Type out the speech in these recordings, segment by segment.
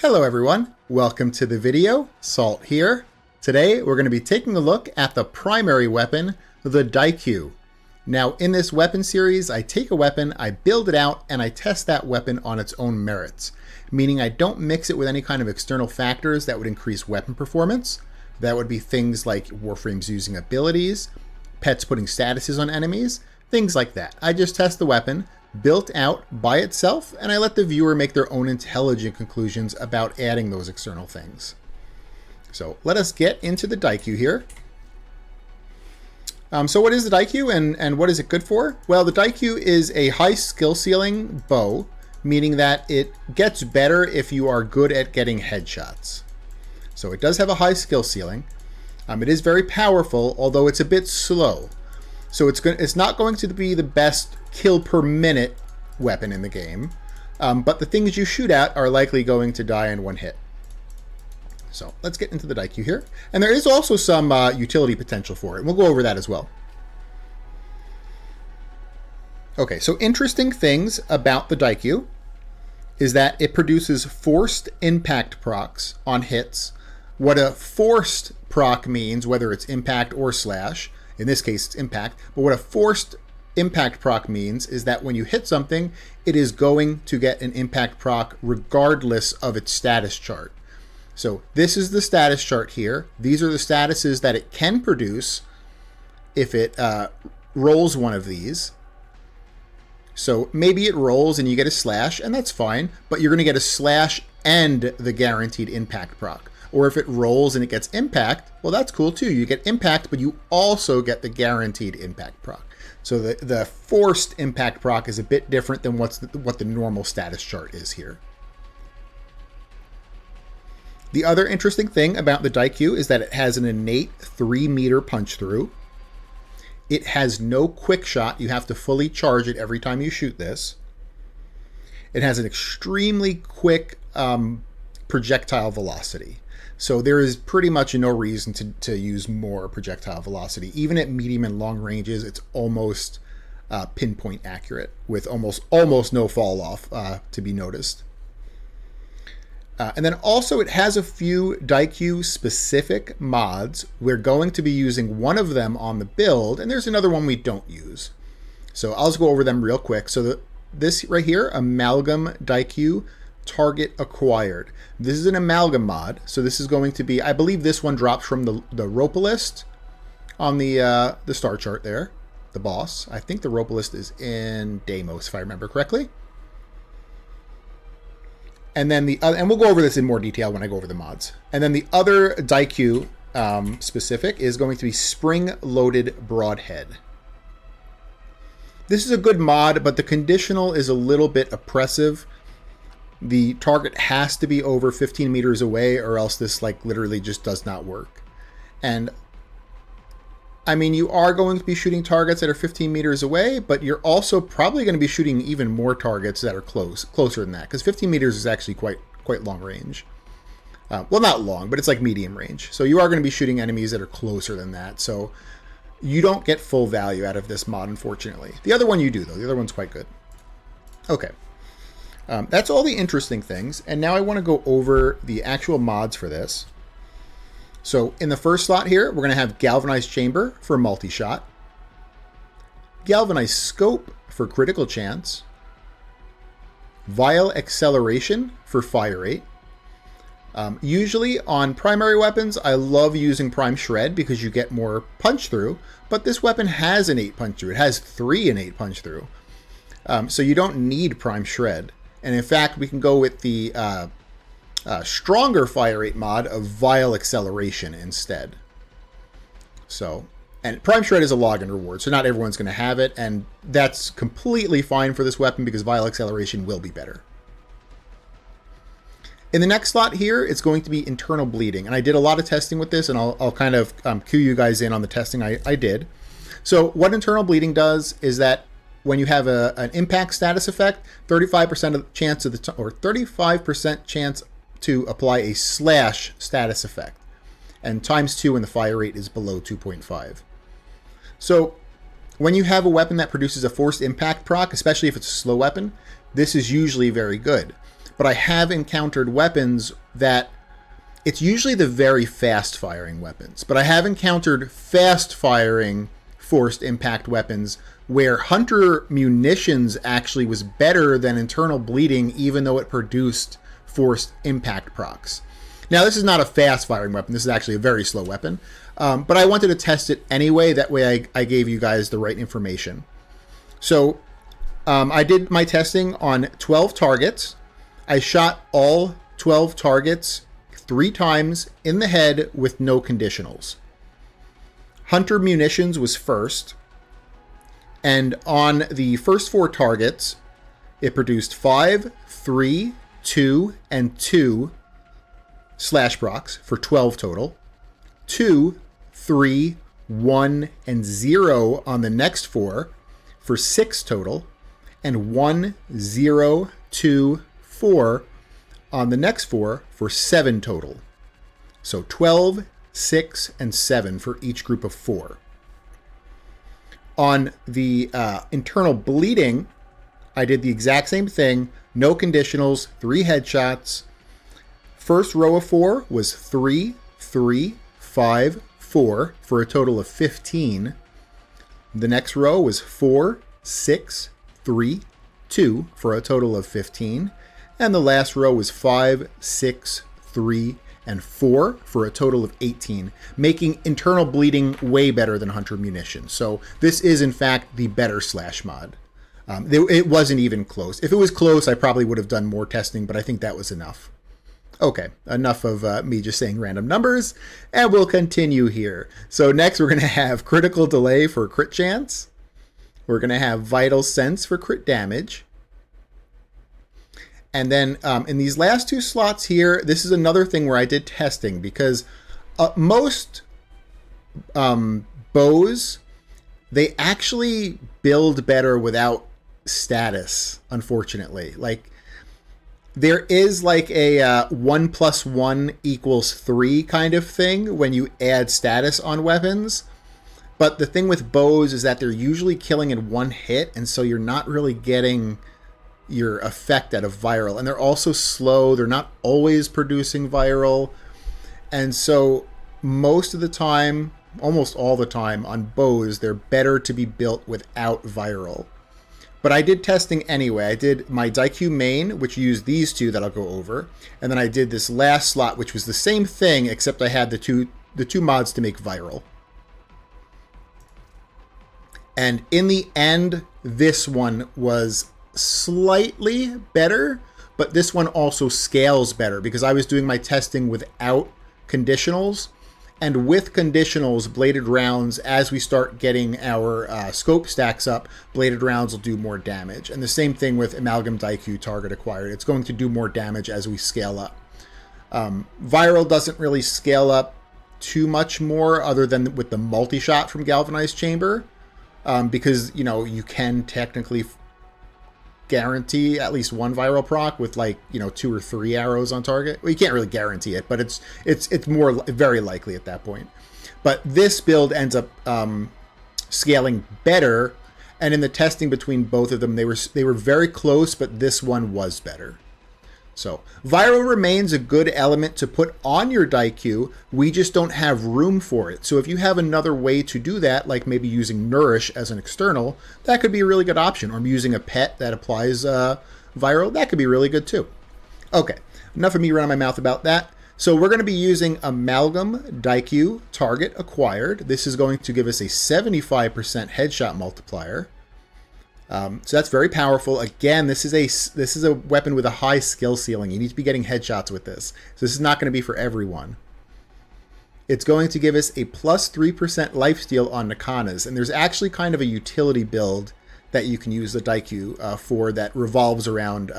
Hello everyone, welcome to the video, Salt here. Today we're going to be taking a look at the primary weapon, the Daikyu. Now in this weapon series, I take a weapon, I build it out, and I test that weapon on its own merits. Meaning I don't mix it with any kind of external factors that would increase weapon performance. That would be things like Warframes using abilities, pets putting statuses on enemies, things like that. I just test the weapon, built out by itself, and I let the viewer make their own intelligent conclusions about adding those external things. So let us get into the Daikyu here. So what is the Daikyu and what is it good for? Well, the Daikyu is a high skill ceiling bow, meaning that it gets better if you are good at getting headshots. So it does have a high skill ceiling. It is very powerful, although it's a bit slow. So it's not going to be the best kill per minute weapon in the game, but the things you shoot at are likely going to die in one hit. So let's get into the Daikyu here. And there is also some utility potential for it. We'll go over that as well. Okay, so interesting things about the Daikyu is that it produces forced impact procs on hits. What a forced proc means, whether it's impact or slash, in this case it's impact, but what a forced impact proc means is that when you hit something, it is going to get an impact proc regardless of its status chart. So this is the status chart here. These are the statuses that it can produce if it rolls one of these. So maybe it rolls and you get a slash, and that's fine, but you're going to get a slash and the guaranteed impact proc. Or if it rolls and it gets impact, well, that's cool too. You get impact, but you also get the guaranteed impact proc. So the forced impact proc is a bit different than what the normal status chart is here. The other interesting thing about the Daikyu is that it has an innate 3-meter punch through. It has no quick shot. You have to fully charge it every time you shoot this. It has an extremely quick projectile velocity. So there is pretty much no reason to use more projectile velocity. Even at medium and long ranges, it's almost pinpoint accurate with almost no fall off to be noticed. And then also it has a few Daikyu specific mods. We're going to be using one of them on the build, and there's another one we don't use. So I'll just go over them real quick. So this right here, Amalgam Daikyu Target Acquired. This is an amalgam mod, so this is going to be, I believe this one drops from the Ropalist on the star chart there, the boss. I think the Ropalist is in Deimos, if I remember correctly. And then and we'll go over this in more detail when I go over the mods. And then the other Daikyu specific is going to be Spring Loaded Broadhead. This is a good mod, but the conditional is a little bit oppressive. The target has to be over 15 meters away, or else this literally just does not work. And I mean, you are going to be shooting targets that are 15 meters away, but you're also probably going to be shooting even more targets that are closer than that, because 15 meters is actually quite long range. Well, not long, but it's like medium range. So you are going to be shooting enemies that are closer than that. So you don't get full value out of this mod, unfortunately. The other one you do, though. The other one's quite good. Okay. That's all the interesting things. And now I want to go over the actual mods for this. So in the first slot here, we're going to have Galvanized Chamber for multi-shot, Galvanized Scope for critical chance, Vile Acceleration for fire rate. Usually on primary weapons, I love using Prime Shred because you get more punch through, but this weapon has innate punch through. It has 3 innate punch through. So you don't need Prime Shred. And in fact, we can go with the stronger fire rate mod of Vile Acceleration instead. So, and Prime Shred is a login reward, so not everyone's going to have it, and that's completely fine for this weapon because Vile Acceleration will be better. In the next slot here, it's going to be Internal Bleeding, and I did a lot of testing with this, and I'll kind of cue you guys in on the testing I did. So what Internal Bleeding does is that when you have an impact status effect, 35% of chance of 35% chance to apply a slash status effect, and ×2 when the fire rate is below 2.5. So when you have a weapon that produces a forced impact proc, especially if it's a slow weapon, this is usually very good. but I have encountered weapons that it's usually the very fast firing weapons, but I have encountered fast firing forced impact weapons where Hunter munitions actually was better than internal bleeding, even though it produced forced impact procs. Now, this is not a fast firing weapon. This is actually a very slow weapon, but I wanted to test it anyway. That way I gave you guys the right information. So I did my testing on 12 targets. I shot all 12 targets 3 times in the head with no conditionals. Hunter munitions was first, and on the first 4 targets, it produced 5, 3, 2, and 2 slash procs for 12 total. 2, 3, 1, and 0 on the next 4 for 6 total, and 1, 0, 2, 4 on the next 4 for 7 total. So 12, 6, and 7 for each group of 4. On the internal bleeding, I did the exact same thing. No conditionals, 3 headshots. First row of 4 was 3, 3, 5, 4 for a total of 15. The next row was 4, 6, 3, 2 for a total of 15. And the last row was 5, 6, 3, and 4 for a total of 18, making internal bleeding way better than Hunter munitions. So this is, in fact, the better slash mod. It wasn't even close. If it was close, I probably would have done more testing, but I think that was enough. Okay, enough of me just saying random numbers, and we'll continue here. So next we're going to have critical delay for crit chance. We're going to have vital sense for crit damage. And then in these last 2 slots here, this is another thing where I did testing, because most bows, they actually build better without status, unfortunately. Like, there is like a 1 + 1 = 3 kind of thing when you add status on weapons. But the thing with bows is that they're usually killing in one hit, and so you're not really getting your effect out of viral. And they're also slow. They're not always producing viral. And so most of the time, almost all the time on bows, they're better to be built without viral. But I did testing anyway. I did my Daikyu main, which used these 2 that I'll go over. And then I did this last slot, which was the same thing, except I had the two mods to make viral. And in the end, this one was slightly better, but this one also scales better because I was doing my testing without conditionals. And with conditionals, bladed rounds, as we start getting our scope stacks up, bladed rounds will do more damage. And the same thing with Amalgam Daikyu target acquired. It's going to do more damage as we scale up. Viral doesn't really scale up too much more other than with the multi-shot from Galvanized Chamber, because, you know, you can technically guarantee at least 1 viral proc with, like, you know, 2 or 3 arrows on target. Well, you can't really guarantee it, but it's more very likely at that point. But this build ends up scaling better, and in the testing between both of them, they were very close, but this one was better. So viral remains a good element to put on your Daikyu. We just don't have room for it. So if you have another way to do that, like maybe using Nourish as an external, that could be a really good option. Or using a pet that applies viral, that could be really good too. Okay, enough of me running my mouth about that. So we're going to be using Amalgam Daikyu target acquired. This is going to give us a 75% headshot multiplier. So that's very powerful. Again, this is a weapon with a high skill ceiling. You need to be getting headshots with this. So this is not going to be for everyone. It's going to give us a plus 3% lifesteal on Nakanas. And there's actually kind of a utility build that you can use the Daikyu for that revolves around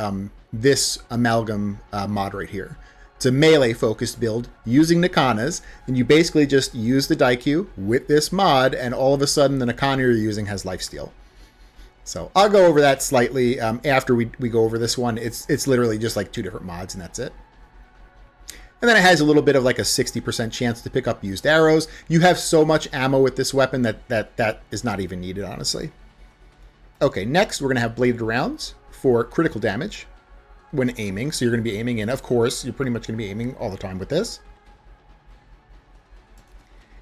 this Amalgam mod right here. It's a melee focused build using Nakanas, and you basically just use the Daikyu with this mod, and all of a sudden the Nakana you're using has lifesteal. So I'll go over that slightly after we go over this one. It's literally just like 2 different mods, and that's it. And then it has a little bit of like a 60% chance to pick up used arrows. You have so much ammo with this weapon that is not even needed, honestly. Okay, next we're going to have bladed rounds for critical damage. when aiming. So you're going to be aiming in. Of course, you're pretty much going to be aiming all the time with this.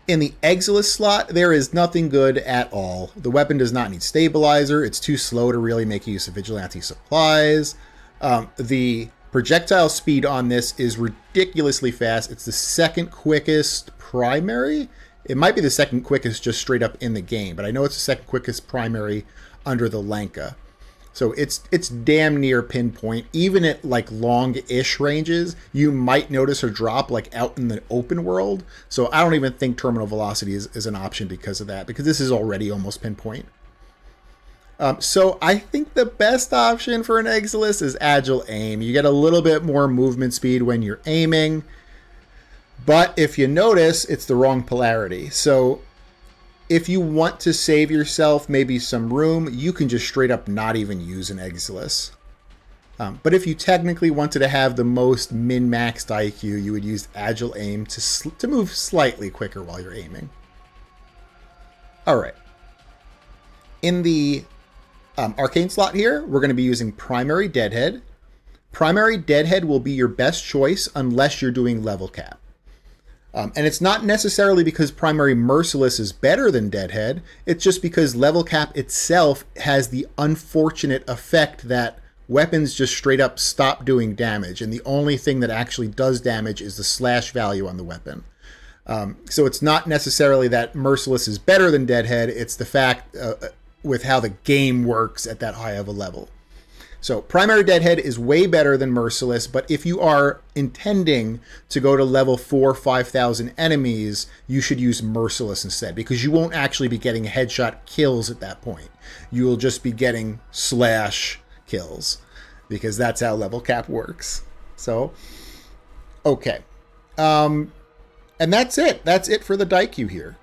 In the Exiles slot, there is nothing good at all. The weapon does not need stabilizer. It's too slow to really make use of Vigilante supplies. The projectile speed on this is ridiculously fast. It's the second quickest primary. It might be the second quickest just straight up in the game, but I know it's the second quickest primary under the Lenka. So it's damn near pinpoint. Even at like long-ish ranges, you might notice a drop like out in the open world. So I don't even think terminal velocity is an option because of that, because this is already almost pinpoint. So I think the best option for an Exiles is agile aim. You get a little bit more movement speed when you're aiming, but if you notice, it's the wrong polarity. So if you want to save yourself maybe some room, you can just straight up not even use an Exiles. But if you technically wanted to have the most min-maxed IQ, you would use agile aim to move slightly quicker while you're aiming. All right. In the arcane slot here, we're going to be using primary deadhead. Primary deadhead will be your best choice unless you're doing level cap. And it's not necessarily because primary merciless is better than deadhead. It's just because level cap itself has the unfortunate effect that weapons just straight up stop doing damage. And the only thing that actually does damage is the slash value on the weapon. So it's not necessarily that merciless is better than deadhead. It's the fact with how the game works at that high of a level. So primary deadhead is way better than merciless, but if you are intending to go to level 4, 5,000 enemies, you should use merciless instead, because you won't actually be getting headshot kills at that point. You will just be getting slash kills, because that's how level cap works. So, okay. And that's it. That's it for the Daikyu here.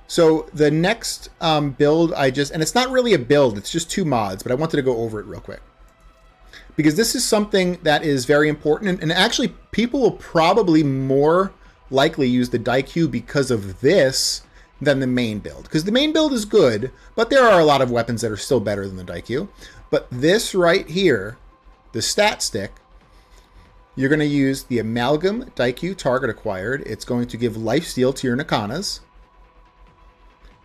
So the next build and it's not really a build, it's just 2 mods, but I wanted to go over it real quick, because this is something that is very important. And actually, people will probably more likely use the Daikyu because of this than the main build. Because the main build is good, but there are a lot of weapons that are still better than the Daikyu. But this right here, the stat stick, you're going to use the Amalgam Daikyu target acquired. It's going to give lifesteal to your Nakanas.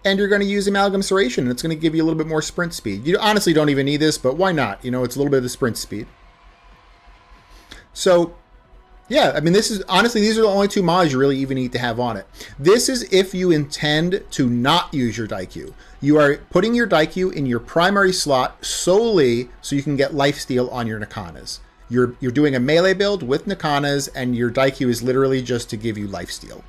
And you're going to use Amalgam Serration, and it's going to give you a little bit more sprint speed. You honestly don't even need this, but why not? You know, it's a little bit of the sprint speed. So, yeah, I mean, this is, honestly, these are the only 2 mods you really even need to have on it. This is if you intend to not use your Daikyu. You are putting your Daikyu in your primary slot solely so you can get lifesteal on your Nakanas. You're doing a melee build with Nakanas, and your Daikyu is literally just to give you lifesteal.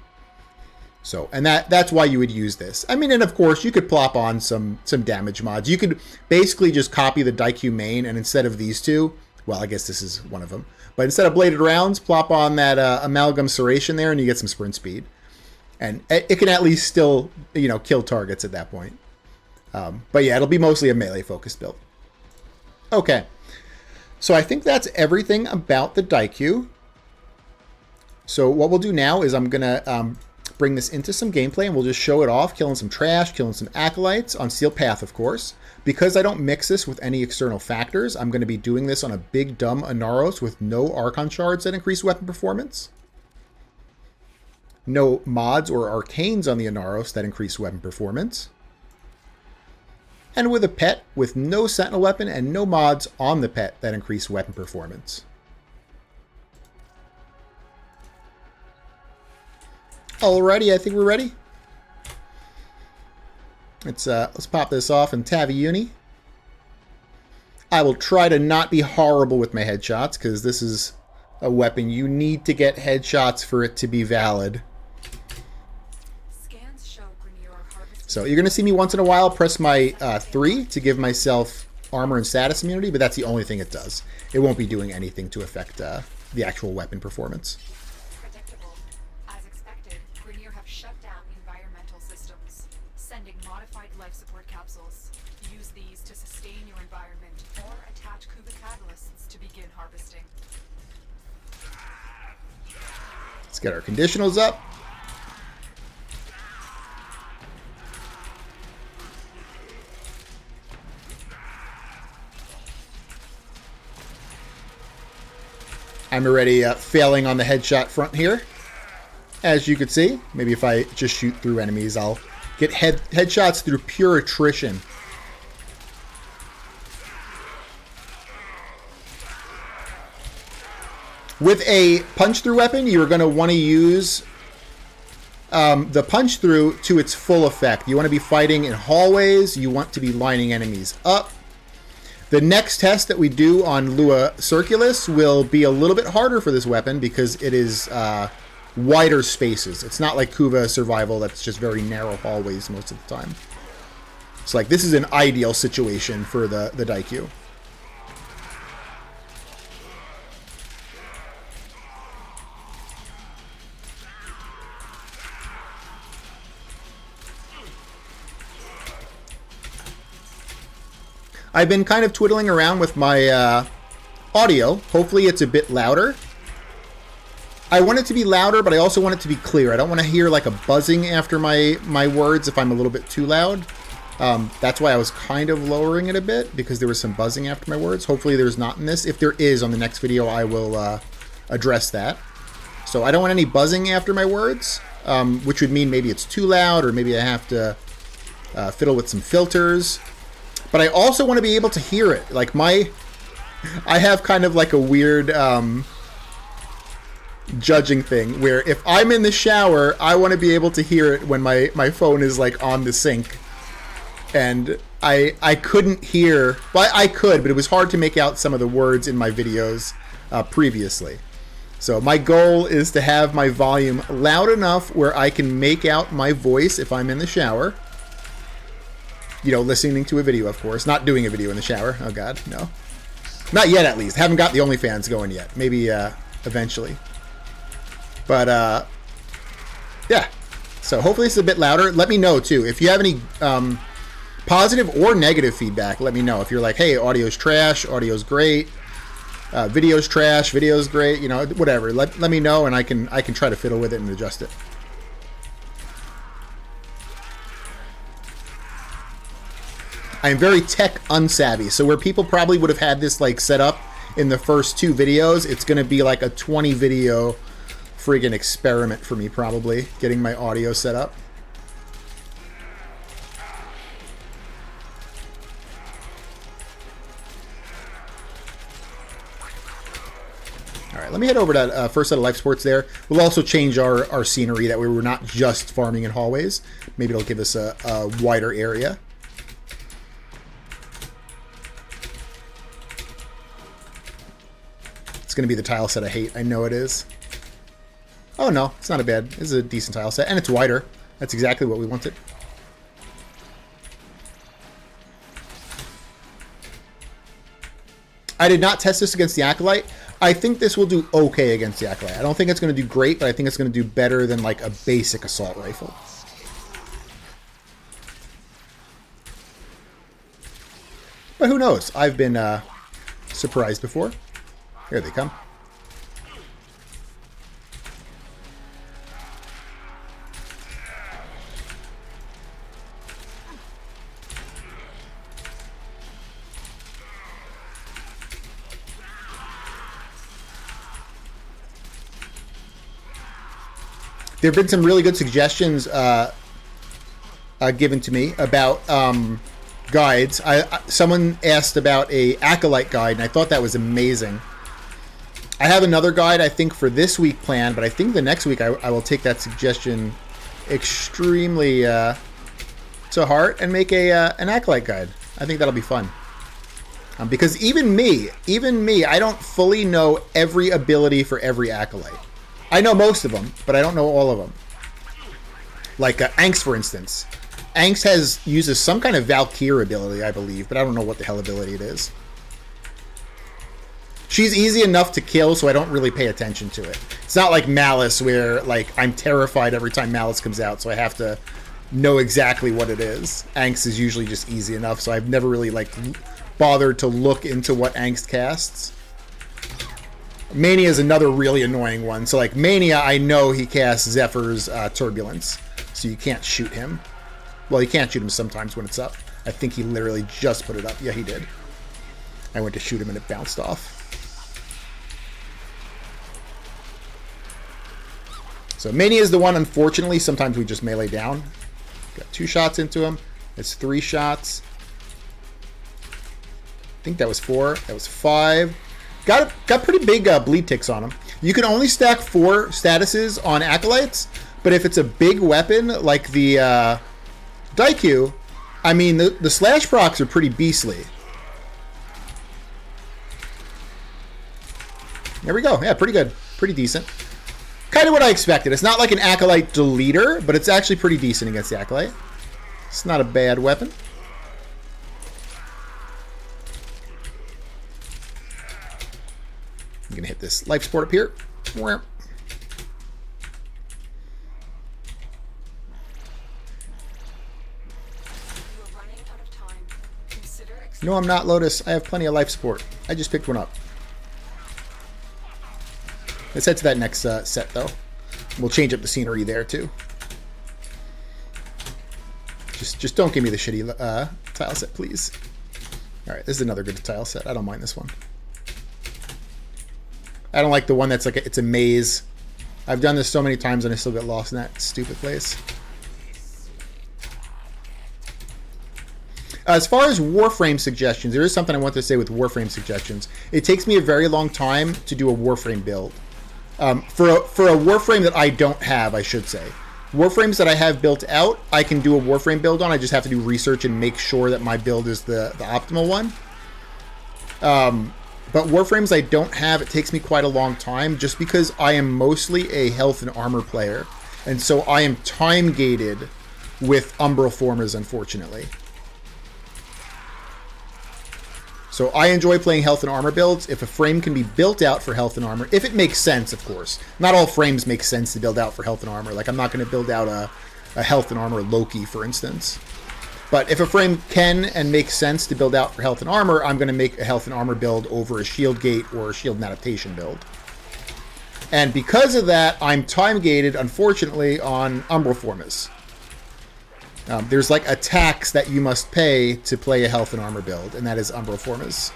So, and that's why you would use this. I mean, and of course, you could plop on some damage mods. You could basically just copy the Daikyu main, and instead of these 2, well, I guess this is one of them, but instead of bladed rounds, plop on that Amalgam Serration there, and you get some sprint speed. And it can at least still, you know, kill targets at that point. But yeah, it'll be mostly a melee-focused build. Okay. So I think that's everything about the Daikyu. So what we'll do now is I'm going to bring this into some gameplay, and we'll just show it off, killing some trash, killing some acolytes on Steel Path, of course. Because I don't mix this with any external factors, I'm going to be doing this on a big dumb Inaros with no Archon shards that increase weapon performance. No mods or arcanes on the Inaros that increase weapon performance. And with a pet with no sentinel weapon and no mods on the pet that increase weapon performance. Alrighty, I think we're ready. Let's pop this off in Taviuni. I will try to not be horrible with my headshots, because this is a weapon you need to get headshots for it to be valid. So you're going to see me once in a while press my 3 to give myself armor and status immunity, but that's the only thing it does. It won't be doing anything to affect the actual weapon performance. Let's get our conditionals up. I'm already failing on the headshot front here. As you can see, maybe if I just shoot through enemies, I'll get headshots through pure attrition. With a punch-through weapon, you're going to want to use the punch-through to its full effect. You want to be fighting in hallways. You want to be lining enemies up. The next test that we do on Lua Circulus will be a little bit harder for this weapon because it is wider spaces. It's not like Kuva Survival that's just very narrow hallways most of the time. It's like this is an ideal situation for the Daikyu. I've been kind of twiddling around with my audio. Hopefully it's a bit louder. I want it to be louder, but I also want it to be clear. I don't want to hear like a buzzing after my words if I'm a little bit too loud. That's why I was kind of lowering it a bit, because there was some buzzing after my words. Hopefully there's not in this. If there is, on the next video, I will address that. So I don't want any buzzing after my words, which would mean maybe it's too loud, or maybe I have to fiddle with some filters. But I also want to be able to hear it. Like I have kind of like a weird judging thing where if I'm in the shower, I want to be able to hear it when my phone is like on the sink. And I couldn't hear, well, I could, but it was hard to make out some of the words in my videos previously. So my goal is to have my volume loud enough where I can make out my voice if I'm in the shower. You know, listening to a video, of course. Not doing a video in the shower. Oh, God, no. Not yet, at least. Haven't got the OnlyFans going yet. Maybe eventually. But, yeah. So hopefully it's a bit louder. Let me know, too. If you have any positive or negative feedback, let me know. If you're like, hey, audio's trash, audio's great, video's trash, video's great, you know, whatever. Let me know, and I can try to fiddle with it and adjust it. I'm very tech unsavvy, so where people probably would have had this like set up in the first 2 videos, it's going to be like a 20 video friggin' experiment for me, probably, getting my audio set up. Alright, let me head over to that first set of life supports there. We'll also change our scenery, that way we're not just farming in hallways. Maybe it'll give us a wider area. It's going to be the tile set I hate. I know it is. Oh, no. It's not a bad. It's a decent tile set. And it's wider. That's exactly what we wanted. I did not test this against the Acolyte. I think this will do okay against the Acolyte. I don't think it's going to do great, but I think it's going to do better than like a basic assault rifle. But who knows? I've been surprised before. Here they come. There have been some really good suggestions given to me about guides. Someone asked about a Acolyte guide, and I thought that was amazing. I have another guide, I think, for this week planned, but I think the next week I will take that suggestion extremely to heart and make an Acolyte guide. I think that'll be fun. Because even me, I don't fully know every ability for every Acolyte. I know most of them, but I don't know all of them. Like Angst, for instance. Angst uses some kind of Valkyrie ability, I believe, but I don't know what the hell ability it is. She's easy enough to kill, so I don't really pay attention to it. It's not like Malice, where like I'm terrified every time Malice comes out, so I have to know exactly what it is. Angst is usually just easy enough, so I've never really like bothered to look into what Angst casts. Mania is another really annoying one. So like Mania, I know he casts Zephyr's Turbulence, so you can't shoot him. Well, you can't shoot him sometimes when it's up. I think he literally just put it up. Yeah, he did. I went to shoot him and it bounced off. So Mania is the one, unfortunately, sometimes we just melee down. Got 2 shots into him. It's 3 shots. I think that was 4. That was 5. Got pretty big bleed ticks on him. You can only stack 4 statuses on Acolytes, but if it's a big weapon like the Daikyu, I mean, the slash procs are pretty beastly. There we go. Yeah, pretty good. Pretty decent. Kind of what I expected. It's not like an Acolyte deleter, but it's actually pretty decent against the Acolyte. It's not a bad weapon. I'm going to hit this life support up here. No, I'm not, Lotus. I have plenty of life support. I just picked one up. Let's head to that next set, though. We'll change up the scenery there, too. Just don't give me the shitty tile set, please. All right, this is another good tile set. I don't mind this one. I don't like the one that's like it's a maze. I've done this so many times and I still get lost in that stupid place. As far as Warframe suggestions, there is something I want to say with Warframe suggestions. It takes me a very long time to do a Warframe build. For a Warframe that I don't have, I should say. Warframes that I have built out, I can do a Warframe build on. I just have to do research and make sure that my build is the optimal one. But Warframes I don't have, it takes me quite a long time just because I am mostly a health and armor player. And so I am time gated with Umbral Formas, unfortunately. So I enjoy playing health and armor builds. If a frame can be built out for health and armor, if it makes sense, of course. Not all frames make sense to build out for health and armor. Like, I'm not going to build out a health and armor Loki, for instance. But if a frame can and makes sense to build out for health and armor, I'm going to make a health and armor build over a shield gate or a shield and adaptation build. And because of that, I'm time gated, unfortunately, on Umbral Formas. There's like a tax that you must pay to play a health and armor build, and that is Umbral Formas.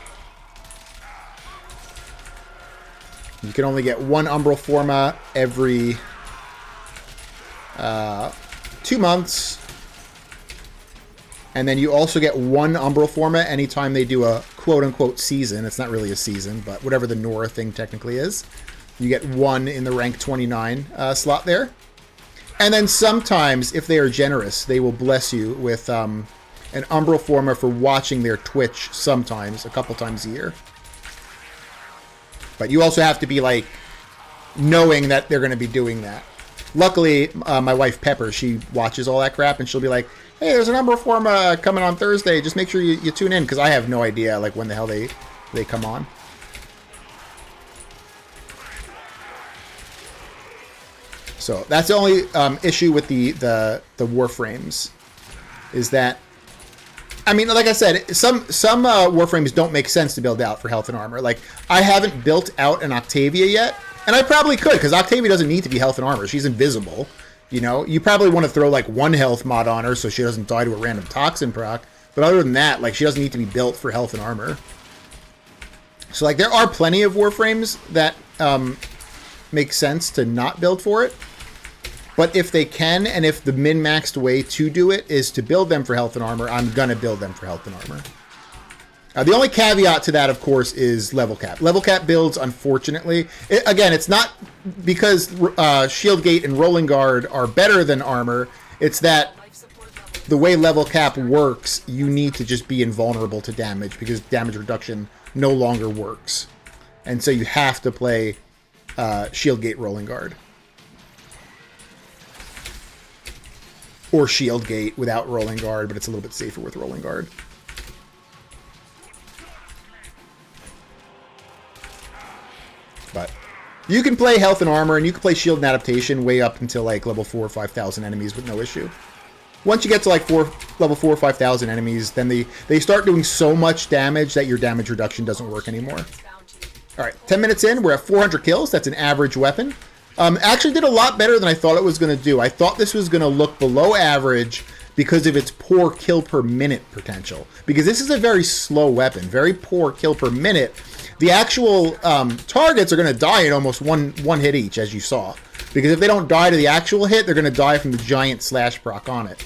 You can only get 1 Umbral Forma every 2 months. And then you also get 1 Umbral Forma anytime they do a quote-unquote season. It's not really a season, but whatever the Nora thing technically is. You get 1 in the rank 29 slot there. And then sometimes, if they are generous, they will bless you with an Umbral Forma for watching their Twitch sometimes, a couple times a year. But you also have to be, like, knowing that they're going to be doing that. Luckily, my wife Pepper, she watches all that crap, and she'll be like, hey, there's an Umbral Forma coming on Thursday. Just make sure you tune in, because I have no idea, like, when the hell they come on. So that's the only issue with the Warframes, is that, I mean, like I said, some Warframes don't make sense to build out for health and armor. Like, I haven't built out an Octavia yet, and I probably could, because Octavia doesn't need to be health and armor. She's invisible. You know, you probably want to throw like 1 health mod on her so she doesn't die to a random toxin proc. But other than that, like, she doesn't need to be built for health and armor. So, like, there are plenty of Warframes that make sense to not build for it. But if they can, and if the min-maxed way to do it is to build them for health and armor, I'm going to build them for health and armor. The only caveat to that, of course, is level cap. Level cap builds, unfortunately, again, it's not because Shield Gate and Rolling Guard are better than armor. It's that the way level cap works, you need to just be invulnerable to damage because damage reduction no longer works. And so you have to play Shield Gate Rolling Guard. Or Shield Gate without Rolling Guard, but it's a little bit safer with Rolling Guard. But you can play health and armor, and you can play shield and adaptation way up until like level 4 or 5,000 enemies with no issue. Once you get to like level 4 or 5,000 enemies, then they start doing so much damage that your damage reduction doesn't work anymore. All right, 10 minutes in, we're at 400 kills. That's an average weapon. Actually did a lot better than I thought it was going to do. I thought this was going to look below average because of its poor kill per minute potential. Because this is a very slow weapon, very poor kill per minute. The actual targets are going to die in almost one hit each, as you saw. Because if they don't die to the actual hit, they're going to die from the giant slash proc on it.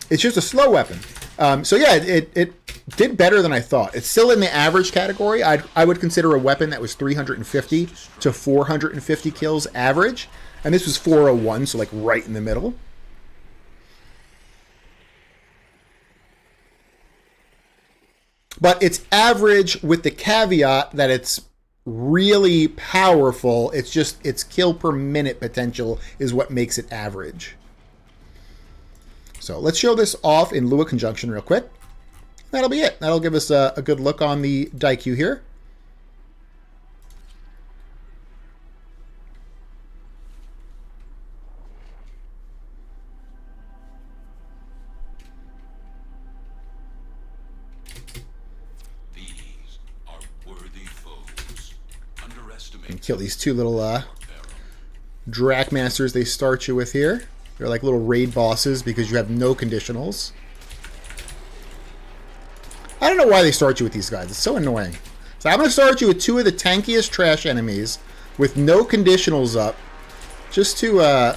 It's just a slow weapon. So yeah, it did better than I thought. It's still in the average category. I would consider a weapon that was 350 to 450 kills average. And this was 401, so like right in the middle. But it's average with the caveat that it's really powerful. It's just its kill per minute potential is what makes it average. So let's show this off in Lua Conjunction real quick. That'll be it. That'll give us a good look on the Daikyu here. And kill these two little Drac Masters they start you with here. They're like little raid bosses because you have no conditionals. I don't know why they start you with these guys. It's so annoying. So I'm going to start you with two of the tankiest trash enemies with no conditionals up, just to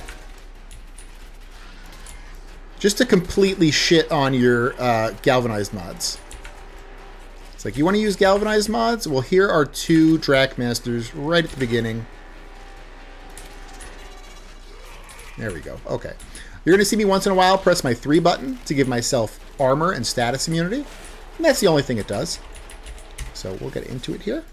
completely shit on your galvanized mods. It's like, you want to use galvanized mods? Well, here are two Drac Masters right at the beginning. There we go. Okay. You're going to see me once in a while press my 3 button to give myself armor and status immunity. And that's the only thing it does. So we'll get into it here.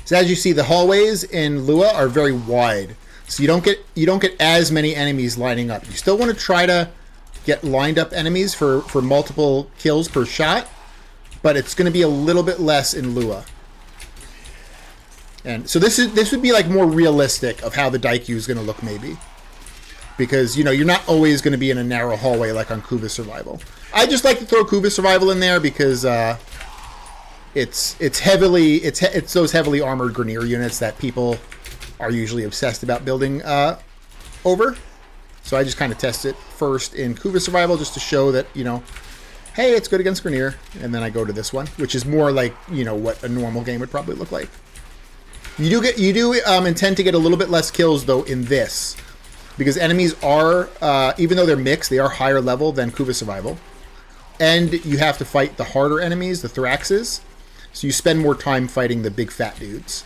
So as you see, the hallways in Lua are very wide, so you don't get as many enemies lining up. You still want to try to get lined up enemies for multiple kills per shot, but it's going to be a little bit less in Lua. And so this would be like more realistic of how the Daikyu is going to look, maybe, because you're not always going to be in a narrow hallway like on Kuva Survival. I just like to throw Kuva Survival in there because it's those heavily armored Grineer units that people are usually obsessed about building over. So I just kind of test it first in Kuva Survival just to show that, hey, it's good against Grineer. And then I go to this one, which is more like, what a normal game would probably look like. You do intend to get a little bit less kills, though, in this. Because enemies are, even though they're mixed, they are higher level than Kuva Survival. And you have to fight the harder enemies, the Thraxes. So you spend more time fighting the big fat dudes.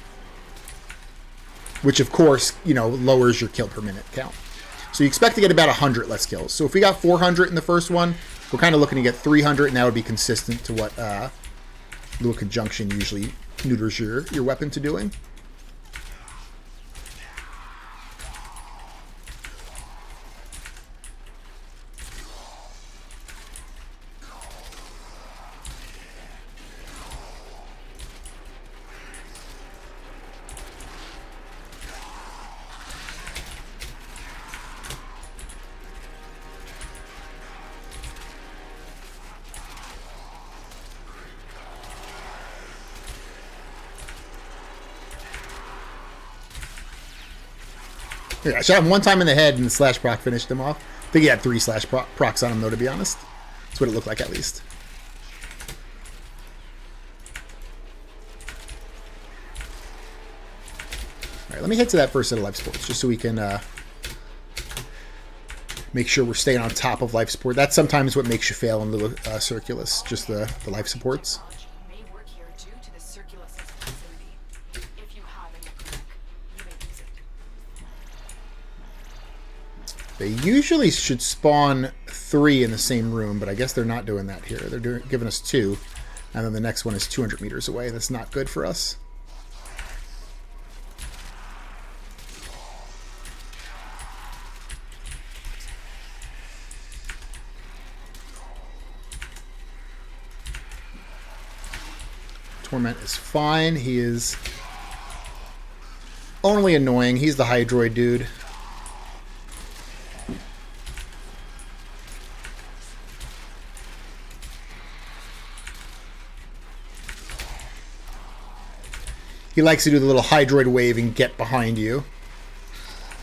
Which, of course, lowers your kill per minute count. So you expect to get about 100 less kills. So if we got 400 in the first one, we're kind of looking to get 300, and that would be consistent to what Lua Conjunction usually neuters your weapon to doing. Yeah, I shot him one time in the head and the slash proc finished him off. I think he had 3 slash procs on him, though, to be honest. That's what it looked like, at least. Alright, let me head to that first set of life supports, just so we can make sure we're staying on top of life support. That's sometimes what makes you fail in Lua Circulus, just the life supports. They usually should spawn 3 in the same room, but I guess they're not doing that here. They're giving us 2, and then the next one is 200 meters away. That's not good for us. Torment is fine. He is only annoying. He's the Hydroid dude. He likes to do the little Hydroid wave and get behind you.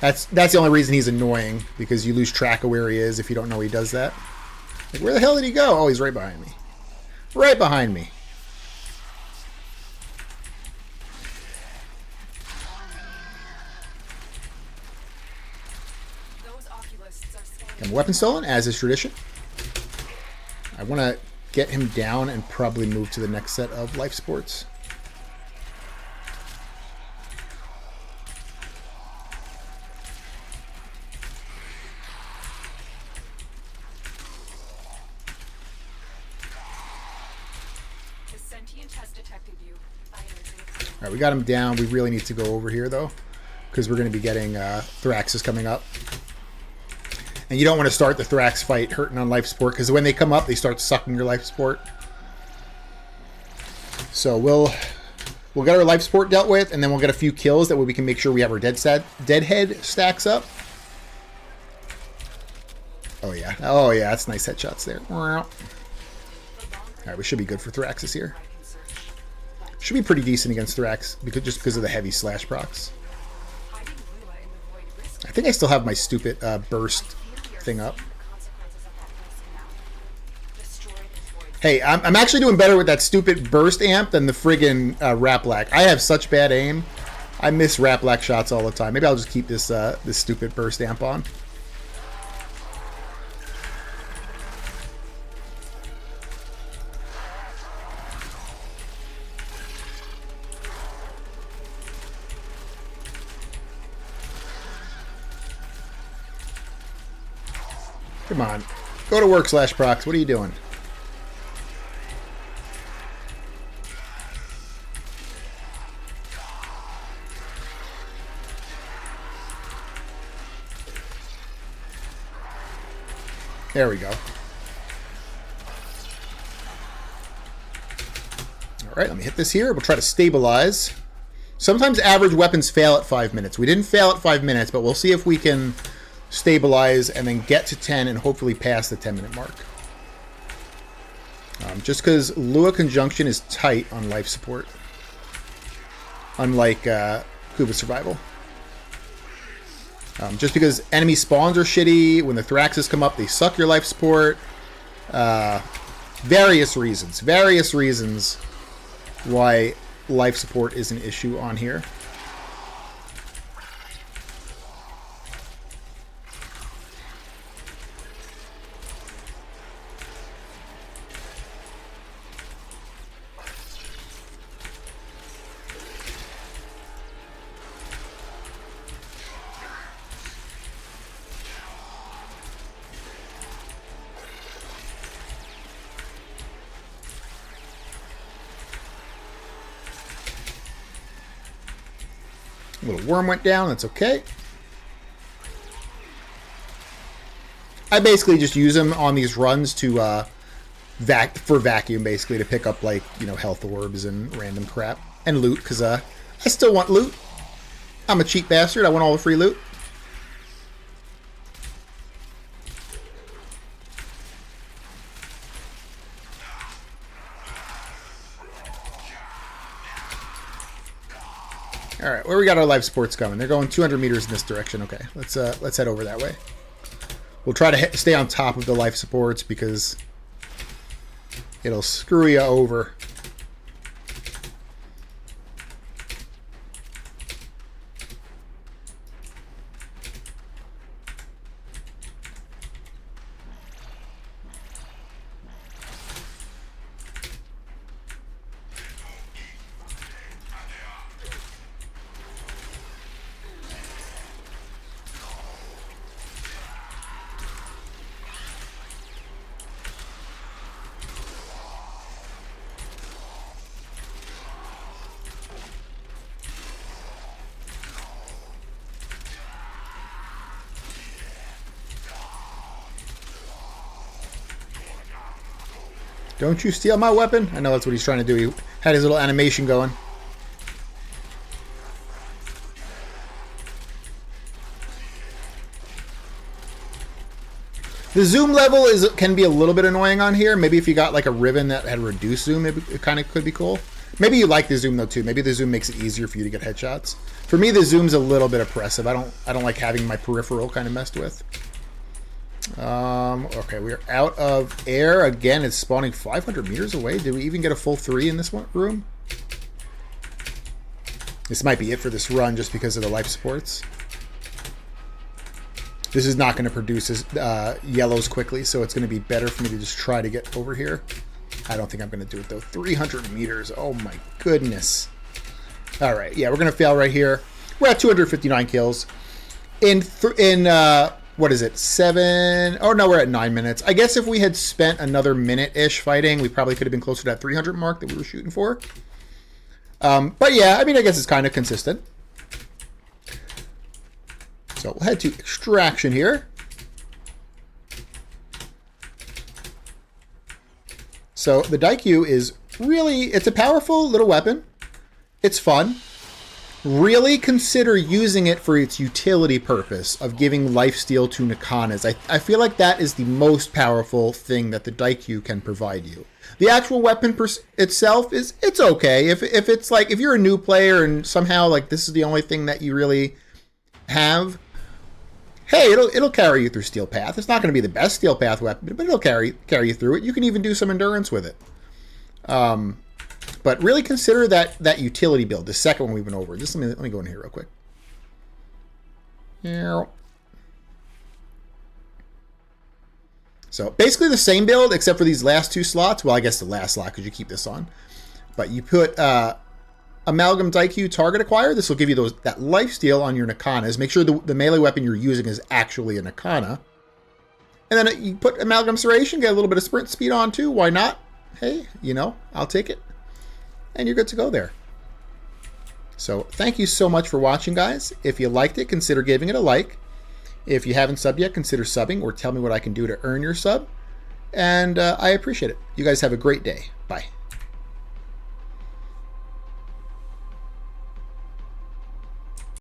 That's the only reason he's annoying, because you lose track of where he is if you don't know he does that. Like, where the hell did he go? Oh, he's right behind me. Right behind me. Got my weapon stolen, as is tradition. I want to get him down and probably move to the next set of life sports. All right, we got him down. We really need to go over here, though, because we're going to be getting Thraxes coming up. And you don't want to start the Thrax fight hurting on life support, because when they come up, they start sucking your life support. So we'll get our life support dealt with, and then we'll get a few kills. That way we can make sure we have our deadhead stacks up. Oh, yeah. Oh, yeah. That's nice headshots there. All right, we should be good for Thraxes here. Should be pretty decent against Thrax, just because of the heavy slash procs. I think I still have my stupid burst thing up. Hey, I'm actually doing better with that stupid burst amp than the friggin' Raplac. I have such bad aim. I miss Raplac shots all the time. Maybe I'll just keep this this stupid burst amp on. Come on. Go to work, Slash Procs. What are you doing? There we go. All right, let me hit this here. We'll try to stabilize. Sometimes average weapons fail at 5 minutes. We didn't fail at 5 minutes, but we'll see if we can stabilize and then get to 10 and hopefully pass the 10-minute mark. Just because Lua Conjunction is tight on life support, unlike Kuba Survival. Just because enemy spawns are shitty, when the Thraxes come up, they suck your life support. Various reasons why life support is an issue on here. A little worm went down. That's okay. I basically just use them on these runs to for vacuum, basically, to pick up, like, you know, health orbs and random crap and loot, because I still want loot. I'm a cheap bastard. I want all the free loot. All right, where we got our life supports coming? They're going 200 meters in this direction. Okay, let's head over that way. We'll try to stay on top of the life supports because it'll screw you over. Don't you steal my weapon. I know that's what he's trying to do. He had his little animation going. The zoom level can be a little bit annoying on here. Maybe if you got like a ribbon that had reduced zoom, maybe it kind of could be cool. Maybe you like the zoom though too. Maybe the zoom makes it easier for you to get headshots. For me, the zoom's a little bit oppressive. I don't like having my peripheral kind of messed with. Okay, we're out of air again. It's spawning 500 meters away. Did we even get a full 3 in this one room? This might be it for this run, just because of the life supports. This is not going to produce yellows quickly, so it's going to be better for me to just try to get over here. I don't think I'm going to do it, though. 300 meters. Oh, my goodness. All right. Yeah, we're going to fail right here. We're at 259 kills. What is it? 7? Oh, no, we're at 9 minutes. I guess if we had spent another minute-ish fighting, we probably could have been closer to that 300 mark that we were shooting for. But, yeah, I mean, I guess it's kind of consistent. So we'll head to extraction here. So the Daikyu is really, it's a powerful little weapon. It's fun. Really consider using it for its utility purpose of giving lifesteal to Nakanas. I feel like that is the most powerful thing that the Daikyu can provide you. The actual weapon itself it's okay. If it's like, if you're a new player and somehow like this is the only thing that you really have, hey, it'll carry you through Steel Path. It's not going to be the best Steel Path weapon, but it'll carry you through it. You can even do some endurance with it. But really consider that utility build, the second one we went over. Just let me go in here real quick. Yeah. So basically the same build, except for these last 2 slots. Well, I guess the last slot because you keep this on. But you put Amalgam Daikyu target acquire. This will give you that lifesteal on your Nakanas. Make sure the melee weapon you're using is actually a Nakana. And then you put Amalgam Serration, get a little bit of sprint speed on too. Why not? Hey, I'll take it. And you're good to go there. So thank you so much for watching, guys. If you liked it, consider giving it a like. If you haven't subbed yet, consider subbing or tell me what I can do to earn your sub. And I appreciate it. You guys have a great day. Bye.